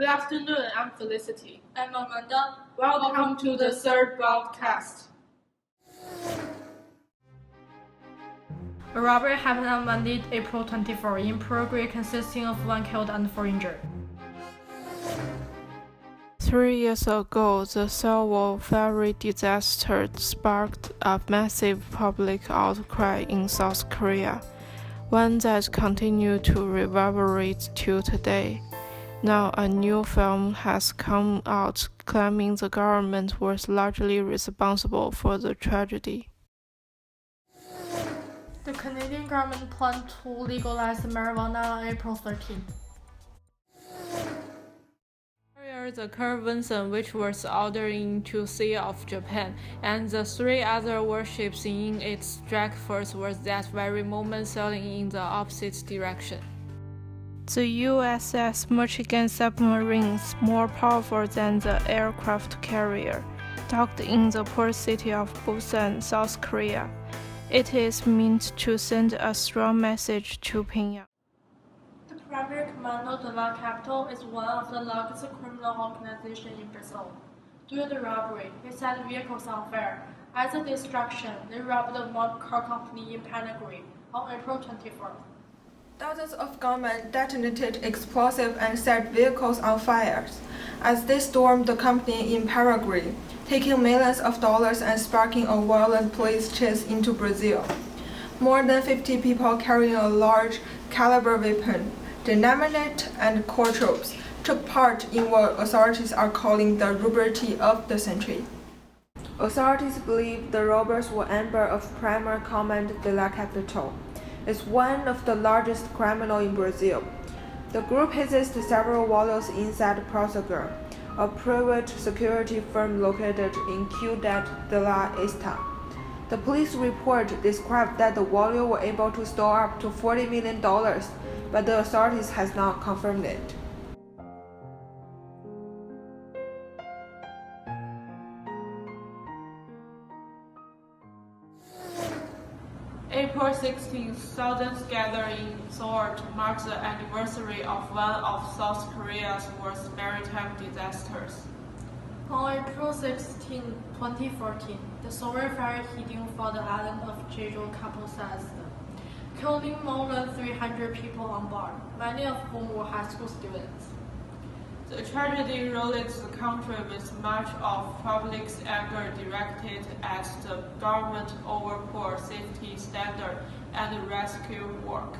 afternoon, I'm Felicity. I'm Amanda. Welcome to the third broadcast. A robbery happened on Monday, April 24, in Paraguay, consisting of 1 killed and 4 injured. 3 years ago, the Sewol ferry disaster sparked a massive public outcry in South Korea, one that continued to reverberate till today. Now, a new film has come out claiming the government was largely responsible for the tragedy. The Canadian government planned to legalize marijuana on April 13. Earlier, the convention, which was ordered into Sea of Japan, and the 3 other warships in its strike force was that very moment sailing in the opposite direction. The USS Michigan submarines, more powerful than the aircraft carrier, docked in the port city of Busan, South Korea. It is meant to send a strong message to Pyongyang. The Primary Commando de la Capital is one of the largest criminal organizations in Brazil. During the robbery, they set vehicles on fire. As a distraction, they robbed a car company in Paraguay on April 24th. Dozens of gunmen detonated explosives and set vehicles on fire as they stormed the company in Paraguay, taking millions of dollars and sparking a violent police chase into Brazil. More than 50 people carrying a large caliber weapon, dynamite and core troops, took part in what authorities are calling the robbery of the century. Authorities believe the robbers were members of Primary Commando de la Capital. It's one of the largest criminals in Brazil. The group possessed several vaults inside Prosegur, a private security firm located in Ciudad de la Esta. The police report described that the vault were able to store up to $40 million, but the authorities has not confirmed it. April 16th, thousands gathered in Seoul to mark the anniversary of one of South Korea's worst maritime disasters. On April 16, 2014, the Seoul ferry heading for the island of Jeju capsized, killing more than 300 people on board, many of whom were high school students. The tragedy rolled the country with much of public's anger directed at the government over poor safety standards and rescue work.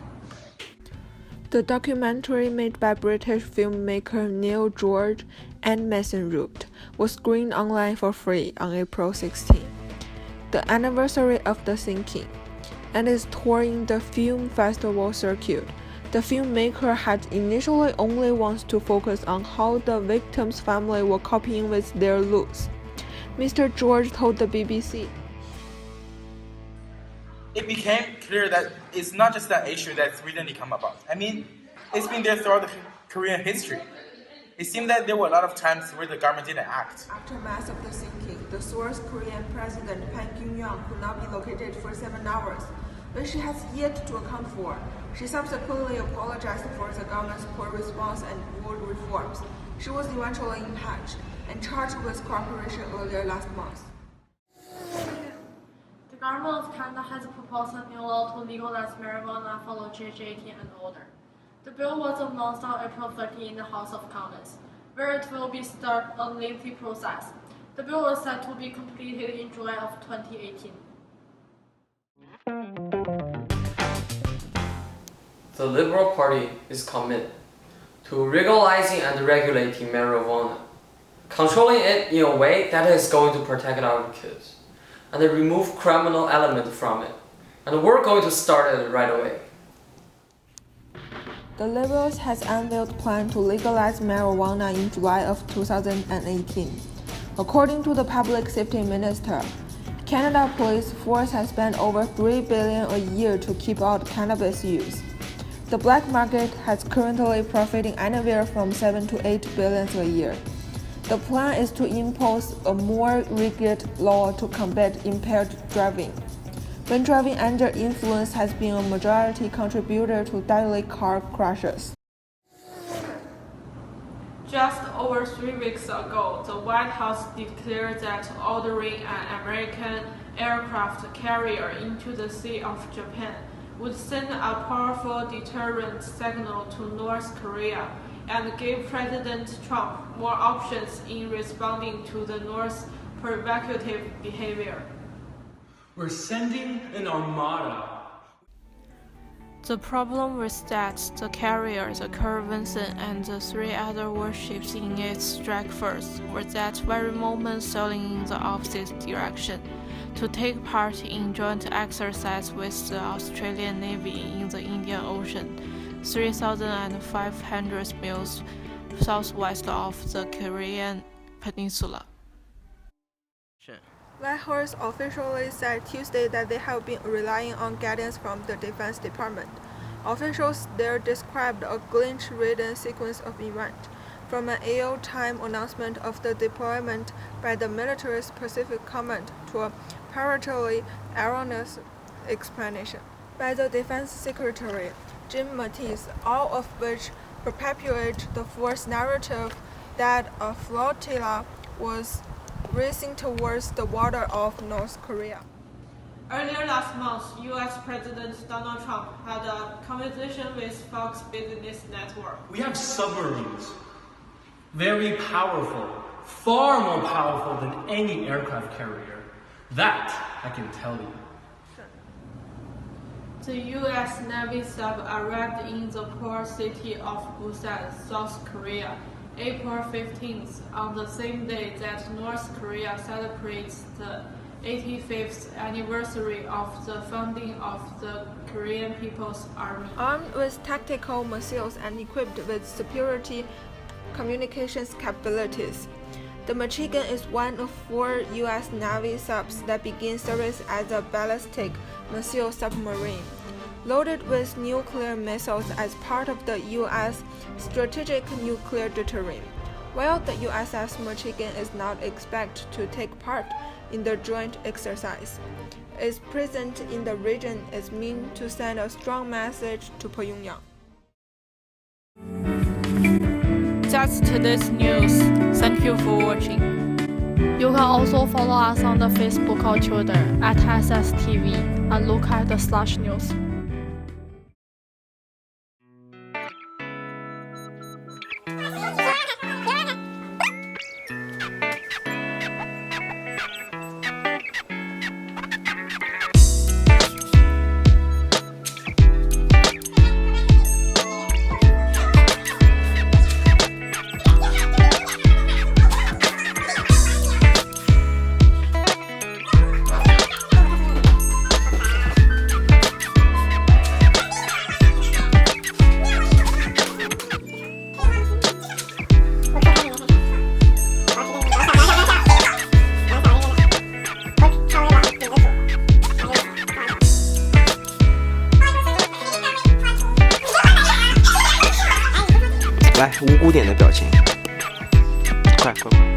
The documentary made by British filmmaker Neil George and Mason Root was screened online for free on April 16, the anniversary of the sinking, and is touring the film festival circuit. The filmmaker had initially only wanted to focus on how the victims' family were coping with their loss. Mr. George told the BBC, "It became clear that it's not just an issue that's recently come about. I mean, it's been there throughout the Korean history. It seemed that there were a lot of times where the government didn't act." Aftermath of the sinking, the South Korean President Pan Kyung-young could not be located for 7 hours, which she has yet to account for. She subsequently apologized for the government's poor response and bold reforms. She was eventually impeached and charged with corruption earlier last month. The government of Canada has proposed a new law to legalize marijuana following GH18 and older. The bill was announced on April 13 in the House of Commons, where it will be start a lengthy process. The bill is set to be completed in July of 2018. The Liberal Party is committed to legalizing and regulating marijuana, controlling it in a way that is going to protect our kids, and remove criminal element from it. And we're going to start it right away. The Liberals has unveiled plan to legalize marijuana in July of 2018. According to the Public Safety Minister, Canada Police Force has spent over $3 billion a year to keep out cannabis use. The black market has currently profiting anywhere from $7 to $8 billion a year. The plan is to impose a more rigid law to combat impaired driving. When driving under influence has been a majority contributor to deadly car crashes. Just over 3 weeks ago, the White House declared that ordering an American aircraft carrier into the Sea of Japan would send a powerful deterrent signal to North Korea and give President Trump more options in responding to the North's provocative behavior. We're sending an armada. The problem was that the carrier, the Carl Vinson, and the 3 other warships in its strike force were that very moment sailing in the opposite direction to take part in joint exercise with the Australian Navy in the Indian Ocean, 3,500 miles southwest of the Korean Peninsula. Whitehorse officially said Tuesday that they have been relying on guidance from the Defense Department. Officials there described a glitch-ridden sequence of events, from an AO-time announcement of the deployment by the military's Pacific Command to a parrotingly erroneous explanation by the Defense Secretary, Jim Mattis, all of which perpetuate the false narrative that a flotilla was racing towards the water of North Korea. Earlier last month, U.S. President Donald Trump had a conversation with Fox Business Network. We have submarines. Very powerful. Far more powerful than any aircraft carrier. That I can tell you. The U.S. Navy sub arrived in the port city of Busan, South Korea, April 15th, on the same day that North Korea celebrates the 85th anniversary of the founding of the Korean People's Army. Armed with tactical missiles and equipped with superior communications capabilities, the Michigan is one of 4 U.S. Navy subs that begin service as a ballistic missile submarine, loaded with nuclear missiles as part of the U.S. strategic nuclear deterrent. While the USS Michigan is not expected to take part in the joint exercise, its presence in the region is meant to send a strong message to Pyongyang. That's today's news. Thank you for watching. You can also follow us on the Facebook or Twitter at SSTV and look at the /news.来，无辜点的表情，快快快！